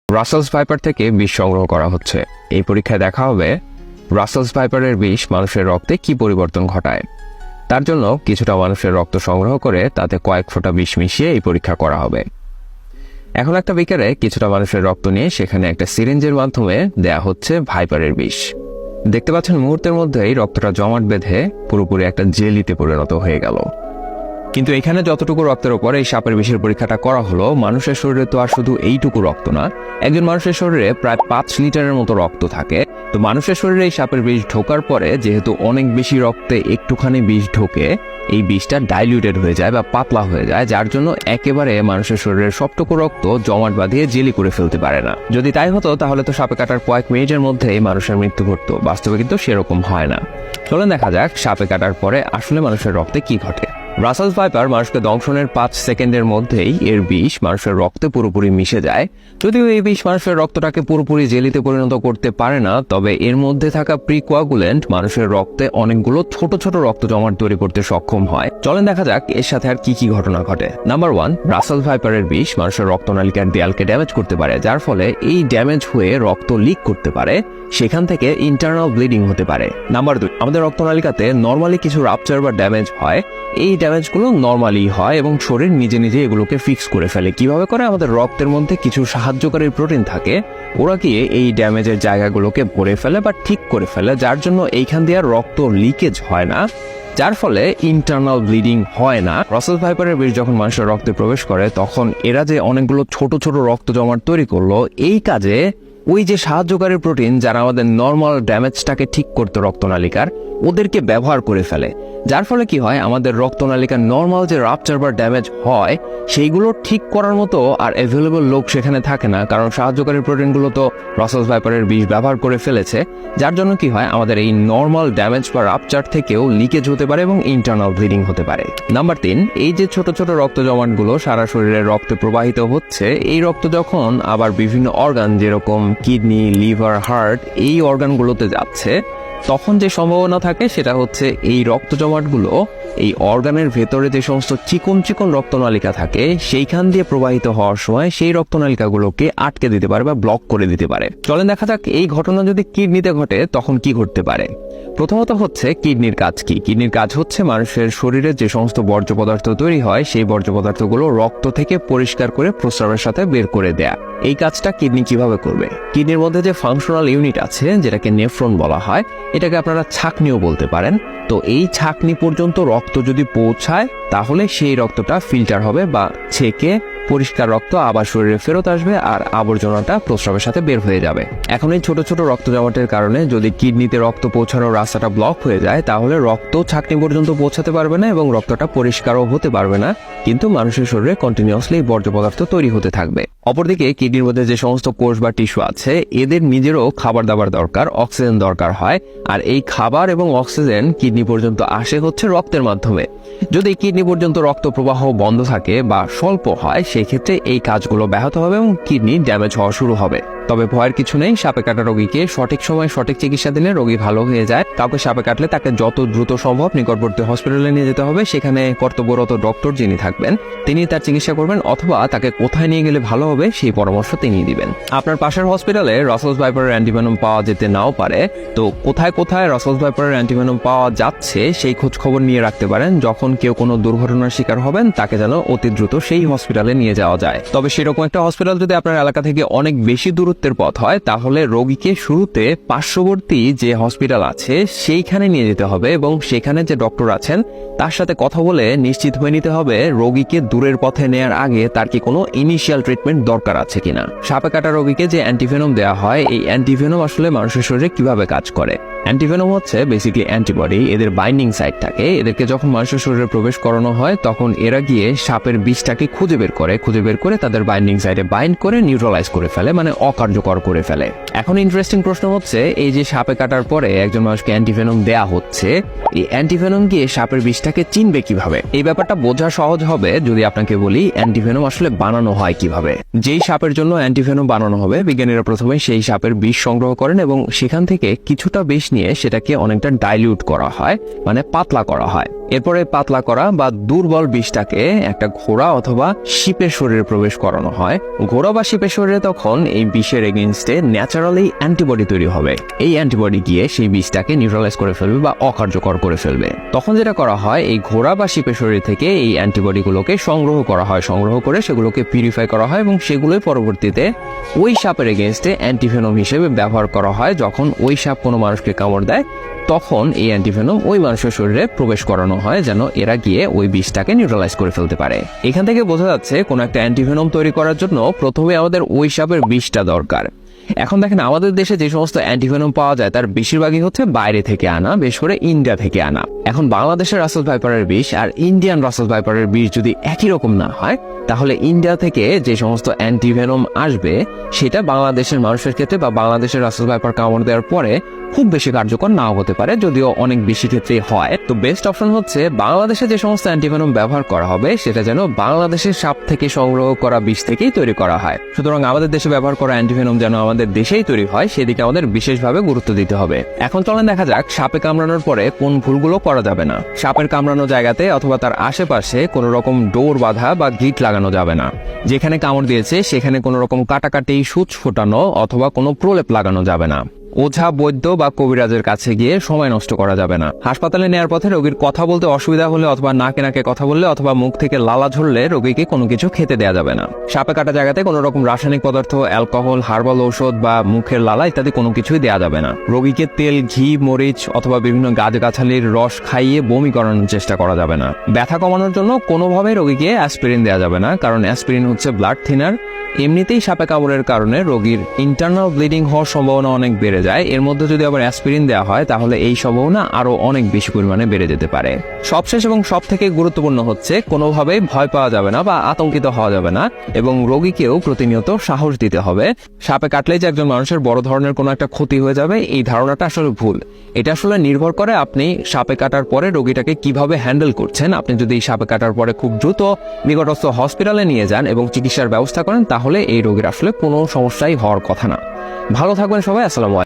Russell's viper থেকে বিষ সংগ্রহ করা হচ্ছে। এই পরীক্ষায় দেখা হবে রাসেলস ভাইপারের বিষ মানুষের রক্তে কি পরিবর্তন ঘটায়। তার জন্য কিছুটা মানুষের রক্ত সংগ্রহ করে তাতে কয়েক ফোঁটা বিষ মিশিয়ে এই পরীক্ষা করা হবে। এখন একটা বিকারে কিছুটা মানুষের রক্ত নিয়ে সেখানে একটা সিরিঞ্জের মাধ্যমে দেয়া হচ্ছে ভাইপারের বিষ। দেখতে পাচ্ছেন মুহূর্তের মধ্যেই রক্তটা জমাট বেঁধে পুরোপুরি একটা জেলিতে পরিণত হয়ে গেল। কিন্তু এখানে যতটুকু রক্তের ওপর এই সাপের বিষের পরীক্ষাটা করা হলো, মানুষের শরীরে তো আর শুধু এইটুকু রক্ত না, একজন মানুষের শরীরে প্রায় 5 লিটারের মতো রক্ত থাকে। তো মানুষের শরীরে এই সাপের বিষ ঢোকার পরে যেহেতু অনেক বেশি রক্তে একটুখানি বিষ ঢোকে, এই বিষটা ডাইলিউটেড হয়ে যায় বা পাতলা হয়ে যায়, যার জন্য একেবারে মানুষের শরীরের সবটুকু রক্ত জমাট বাঁধিয়ে জেলি করে ফেলতে পারে না। যদি তাই হতো তাহলে তো সাপে কাটার কয়েক মিনিটের মধ্যেই মানুষের মৃত্যু ঘটতো। বাস্তবে কিন্তু সেরকম হয় না। চলুন দেখা যাক সাপে কাটার পরে আসলে মানুষের রক্তে কি ঘটে। রাসেলস ভাইপার মানুষকে দংশনের 5 সেকেন্ডের মধ্যেই এর বিষ মানুষের রক্তে পুরোপুরি মিশে যায়। যদিও এই বিষ মানুষের রক্তটাকে পুরোপুরি জেলিতে পরিণত করতে পারে না, তবে এর মধ্যে থাকা প্রিকোয়াগুলেন্ট মানুষের রক্তে অনেকগুলো ছোট ছোট রক্ত জমাট তৈরি করতে সক্ষম হয়। চলেন দেখা যাক এর সাথে আর কি কি ঘটনা ঘটে। নাম্বার 1, রাসেলস ভাইপারের বিষ মানুষের রক্তনালিকার দেয়ালকে ড্যামেজ করতে পারে, যার ফলে এই ড্যামেজ হয়ে রক্ত লিক করতে পারে, সেখান থেকে ইন্টারনাল ব্লিডিং হতে পারে। নাম্বার 2, আমাদের রক্তনালিকাতে নরমালি কিছু রাপচার বা ড্যামেজ হয়। এই ড্যামেজগুলো নরমালি হয় এবং শরীর নিজে নিজে এগুলোকে ফিক্স করে ফেলে। কিভাবে করে? আমাদের রক্তের মধ্যে কিছু সাহায্যকারী প্রোটিন থাকে, ওরা গিয়ে এই ড্যামেজের জায়গাগুলোকে ভরে ফেলে বা ঠিক করে ফেলে, যার জন্য এইখান দিয়ে আর রক্ত লিকেজ হয় না, যার ফলে ইন্টারনাল ব্লিডিং হয় না। রাসেলস ভাইপারের বিষ যখন মানুষের রক্তে প্রবেশ করে তখন এরা যে অনেকগুলো ছোট ছোট রক্ত জমাট তৈরি করলো, এই কাজে ওই যে সাহায্যকারী প্রোটিন যারা আমাদের নর্মাল ড্যামেজটাকে ঠিক করতে রক্তনালিকার, ওদেরকে ব্যবহার করে ফেলে, যার ফলে কি হয়, আমাদের রক্তনালিকার নর্মাল যে রাপচার বা ড্যামেজ হয় সেইগুলো ঠিক করার মতো আর অ্যাভেলেবল লোক সেখানে থাকে না, কারণ সাহায্যকারী প্রোটিনগুলো তো রাসেলস ভাইপারের বিষ ব্যবহার করে ফেলেছে। যার জন্য কি হয়, আমাদের এই নর্মাল ড্যামেজ বা রাপচার থেকেও লিকেজ হতে পারে এবং ইন্টারনাল ব্লিডিং হতে পারে। নাম্বার 3, এই যে ছোট ছোট রক্ত জমাটগুলো সারা শরীরের রক্তে প্রবাহিত হচ্ছে, এই রক্ত যখন আবার বিভিন্ন অর্গান যেরকম কিডনি, লিভার, হার্ট, এই অর্গানগুলোতে যাচ্ছে, তখন যে সম্ভাবনা থাকে সেটা হচ্ছে এই রক্ত জমাটগুলো এই অর্গানের ভেতরে যে সমস্ত চিকন চিকন রক্তনালিকা থাকে সেইখান দিয়ে প্রবাহিত হওয়ার সময় সেই রক্তনালিকাগুলোকে আটকে দিতে পারে বা ব্লক করে দিতে পারে। চলেন দেখা যাক এই ঘটনা যদি কিডনিতে ঘটে তখন কি ঘটতে পারে। প্রথমত হচ্ছে কিডনির কাজ কি? কিডনির কাজ হচ্ছে মানুষের শরীরে যে সমস্ত বর্জ্য পদার্থ তৈরি হয় সেই বর্জ্য পদার্থগুলো রক্ত থেকে পরিষ্কার করে প্রস্রাবের সাথে বের করে দেয়া। এই কাজটা কিডনি কিভাবে করবে? কিডনির মধ্যে যে ফাংশনাল ইউনিট আছে যেটাকে নেফ্রন বলা হয়, এটাকে আপনারা ছাঁকনিও বলতে পারেন। তো এই ছাঁকনি পর্যন্ত রক্ত যদি পৌঁছায় তাহলে সেই রক্তটা ফিল্টার হবে বা ছেঁকে পরিষ্কার রক্ত আবার শরীরে ফেরত আসবে আর আবর্জনাটা প্রস্রাবের সাথে বের হয়ে যাবে। এখন এই ছোট ছোট রক্ত জমাটের কারণে যদি কিডনিতে রক্ত পৌঁছানোর রাস্তাটা ব্লক হয়ে যায় তাহলে রক্ত ছাঁকনি পর্যন্ত পৌঁছাতে পারবে না এবং রক্তটা পরিষ্কারও হতে পারবে না, কিন্তু মানুষের শরীরে কন্টিনিউয়াসলি বর্জ্য পদার্থ তৈরি হতে থাকবে। অপরদিকে কিডনির মধ্যে যে সমস্ত কোষ বা টিস্যু আছে এদের নিজেরও খাবার দাবার দরকার, অক্সিজেন দরকার হয়, আর এই খাবার এবং অক্সিজেন কিডনি পর্যন্ত আসে হচ্ছে রক্তের মাধ্যমে। যদি কিডনি পর্যন্ত রক্ত প্রবাহ বন্ধ থাকে বা স্বল্প হয় সেই ক্ষেত্রে এই কাজগুলো ব্যাহত হবে এবং কিডনি ড্যামেজ হওয়া শুরু হবে। তবে ভয়ের কিছু নেই, সাপে কাটা রোগীকে সঠিক সময় সঠিক চিকিৎসা দিলে রোগী ভালো হয়ে যায়। কাউকে সাপে কাটলে তাকে যত দ্রুত সম্ভব নিকটবর্তী হসপিটালে নিয়ে যেতে হবে। সেখানে কর্তব্যরত ডক্টর যিনি থাকবেন তিনি তার চিকিৎসা করবেন, অথবা তাকে কোথায় নিয়ে গেলে ভালো হবে সেই পরামর্শ তিনি দিবেন। আপনার পাশের হসপিটালে রাসেলস ভাইপারের অ্যান্টিভেনম পাওয়া যেতে নাও পারে, তো কোথায় কোথায় রাসেলস ভাইপারের অ্যান্টিভেনম পাওয়া যাচ্ছে সেই খোঁজ খবর নিয়ে রাখতে পারেন। যখন কেউ কোনো দুর্ঘটনার শিকার হবেন তাকে যেন অতি দ্রুত সেই হসপিটালে নিয়ে যাওয়া যায়। তবে সেরকম একটা হসপিটাল যদি আপনার এলাকা থেকে অনেক বেশি দূরত্বের পথ হয় তাহলে রোগীকে শুরুতে পার্শ্ববর্তী যে হসপিটাল আছে সেইখানে নিয়ে যেতে হবে এবং সেখানে যে ডক্টর আছেন তার সাথে কথা বলে নিশ্চিত হয়ে নিতে হবে রোগীকে দূরের পথে নেয়ার আগে তার কি কোনো ইনিশিয়াল ট্রিটমেন্ট দরকার আছে কিনা। সাপে কাটা রোগীকে যে অ্যান্টিভেনম দেওয়া হয়, এই অ্যান্টিভেনম আসলে মানুষের শরীরে কিভাবে কাজ করে? অ্যান্টিভেনম হচ্ছে বেসিক্যালি অ্যান্টিবডি, এদের বাইন্ডিং সাইট থাকে। এদেরকে যখন মানুষের শরীরে প্রবেশ করানো হয় তখন এরা গিয়ে সাপের বিষটাকে খুঁজে বের করে তাদের বাইন্ডিং সাইটে বাইন্ড করে নিউট্রালাইজ করে ফেলে, মানে অকার্যকর করে ফেলে। এখন ইন্টারেস্টিং প্রশ্ন হচ্ছে, এই যে সাপে কাটার পরে একজন মানুষকে অ্যান্টিভেনম দেয়া হচ্ছে, এই অ্যান্টিভেনম গিয়ে সাপের বিষটাকে চিনবে কিভাবে? এই ব্যাপারটা বোঝা সহজ হবে যদি আপনাকে বলি অ্যান্টিভেনম আসলে বানানো হয় কিভাবে। যেই সাপের জন্য অ্যান্টিভেনম বানানো হবে, বিজ্ঞানীরা প্রথমে সেই সাপের বিষ সংগ্রহ করেন এবং সেখান থেকে কিছুটা বিষ নিয়ে সেটাকে অনেকটা ডাইলিউট করা হয়, মানে পাতলা করা হয়। এরপরে পাতলা করা বা দুর্বল বিষটাকে একটা ঘোড়া অথবা শিপের শরীরে প্রবেশ করানো হয়। ঘোড়া বা শিপের শরীরে তখন এই বিষের এগেইনস্টে ন্যাচারালি অ্যান্টিবডি তৈরি হবে। এই অ্যান্টিবডি গিয়ে সেই বিষটাকে নিউট্রালাইজ করে ফেলবে বা অকার্যকর করে ফেলবে। তখন যেটা করা হয়, এই ঘোড়া বা শিপের শরীর থেকে এই অ্যান্টিবডিগুলোকে সংগ্রহ করা হয়, সংগ্রহ করে সেগুলোকে পিউরিফাই করা হয় এবং সেগুলোই পরবর্তীতে ওই সাপের এগেইনস্টে অ্যান্টিভেনম হিসেবে ব্যবহার করা হয়। যখন ওই সাপ কোনো মানুষকে কামড় দেয় তখন এই অ্যান্টিভেনম ওই মানুষের শরীরে প্রবেশ করানো হয় যেন এরা গিয়ে ওই বিষটাকে নিউট্রালাইজ করে ফেলতে পারে। এখান থেকে বোঝা যাচ্ছে কোন একটা অ্যান্টিভেনম তৈরি করার জন্য প্রথমে আমাদের ওই সাপের বিষটা দরকার। এখন দেখেন, আমাদের দেশে যে সমস্ত অ্যান্টিভেনম পাওয়া যায় তার বেশিরভাগই হচ্ছে বাইরে থেকে আনা, বিশেষ করে ইন্ডিয়া থেকে আনা। এখন বাংলাদেশের রাসেল ভাইপারের বিষ আর ইন্ডিয়ান রাসেল ভাইপারের বিষ যদি একই রকম না হয়, তাহলে ইন্ডিয়া থেকে যে সমস্ত অ্যান্টিভেনম আসবে সেটা বাংলাদেশের মানুষের ক্ষেত্রে বা বাংলাদেশের রাসেল ভাইপার কামড় দেওয়ার পরে খুব বেশি কার্যকর নাও হতে পারে, যদিও অনেক বেশি ক্ষেত্রেই হয়। তো বেস্ট অপশন হচ্ছে বাংলাদেশে যে সমস্ত অ্যান্টিভেনম ব্যবহার করা হবে সেটা যেন বাংলাদেশের সাপ থেকে সংগ্রহ করা বিষ থেকেই তৈরি করা হয়। সুতরাং আমাদের দেশে ব্যবহার করা অ্যান্টিভেনম যেন আমাদের দেশেই তৈরি হয়, সেদিকে আমাদের বিশেষভাবে গুরুত্ব দিতে হবে। এখন চলেন দেখা যাক সাপে কামড়ানোর পরে কোন ভুলগুলো করা যাবে না। সাপের কামড়ানো জায়গাতে অথবা তার আশেপাশে কোনো রকম ডোর বাঁধা বা গিট লাগানো যাবে না। যেখানে কামড় দিয়েছে সেখানে কোনো রকম কাটাকাটি, সূচ ফোটানো অথবা কোনো প্রলেপ লাগানো যাবে না। ওঝা, বৈদ্য বা কবিরাজের কাছে গিয়ে সময় নষ্ট করা যাবে না। হাসপাতালে নেওয়ার পথে রোগীর কথা বলতে অসুবিধা হলে অথবা নাকে নাকে কথা বললে অথবা মুখ থেকে লালা ঝরলে রোগীকে কোনো কিছু খেতে দেওয়া যাবে না। সাপে কাটা জায়গাতে কোনো রকম রাসায়নিক পদার্থ, অ্যালকোহল, হার্বাল ঔষধ বা মুখের লালা ইত্যাদি কোনো কিছুই দেওয়া যাবে না। রোগীকে তেল, ঘি, মরিচ অথবা বিভিন্ন গাছগাছালির রস খাইয়ে বমি করানোর চেষ্টা করা যাবে না। ব্যথা কমানোর জন্য কোনোভাবে রোগীকে অ্যাসপিরিন দেওয়া যাবে না, কারণ অ্যাসপিরিন হচ্ছে ব্লাড থিনার। এমনিতেই সাপে কামড়ের কারণে রোগীর ইন্টারনাল ব্লিডিং হওয়ার সম্ভাবনা অনেক বেড়ে যায়। এর মধ্যে যদি আবার অ্যাসপিরিন দেওয়া হয় তাহলে এই সম্ভাবনা আরো অনেক বেশি পরিমাণে বেড়ে যেতে পারে। সবশেষ এবং সব থেকে গুরুত্বপূর্ণ হচ্ছে কোনোভাবেই ভয় পাওয়া যাবে না বা আতঙ্কিত হওয়া যাবে না এবং রোগীকেও প্রতিনিয়ত সাহস দিতে হবে। সাপে কাটলেই যে একজন মানুষের বড় ধরনের কোনো একটা ক্ষতি হয়ে যাবে, এই ধারণাটা আসলে ভুল। এটা আসলে নির্ভর করে আপনি সাপে কাটার পরে রোগীটাকে কিভাবে হ্যান্ডেল করছেন। আপনি যদি সাপে কাটার পরে খুব দ্রুত নিকটস্থ হসপিটালে নিয়ে যান এবং চিকিৎসার ব্যবস্থা করেন, তাহলে এই রোগীর আসলে কোনো সমস্যাই হওয়ার কথা না। ভালো থাকবেন সবাই। আসসালামু আলাইকুম।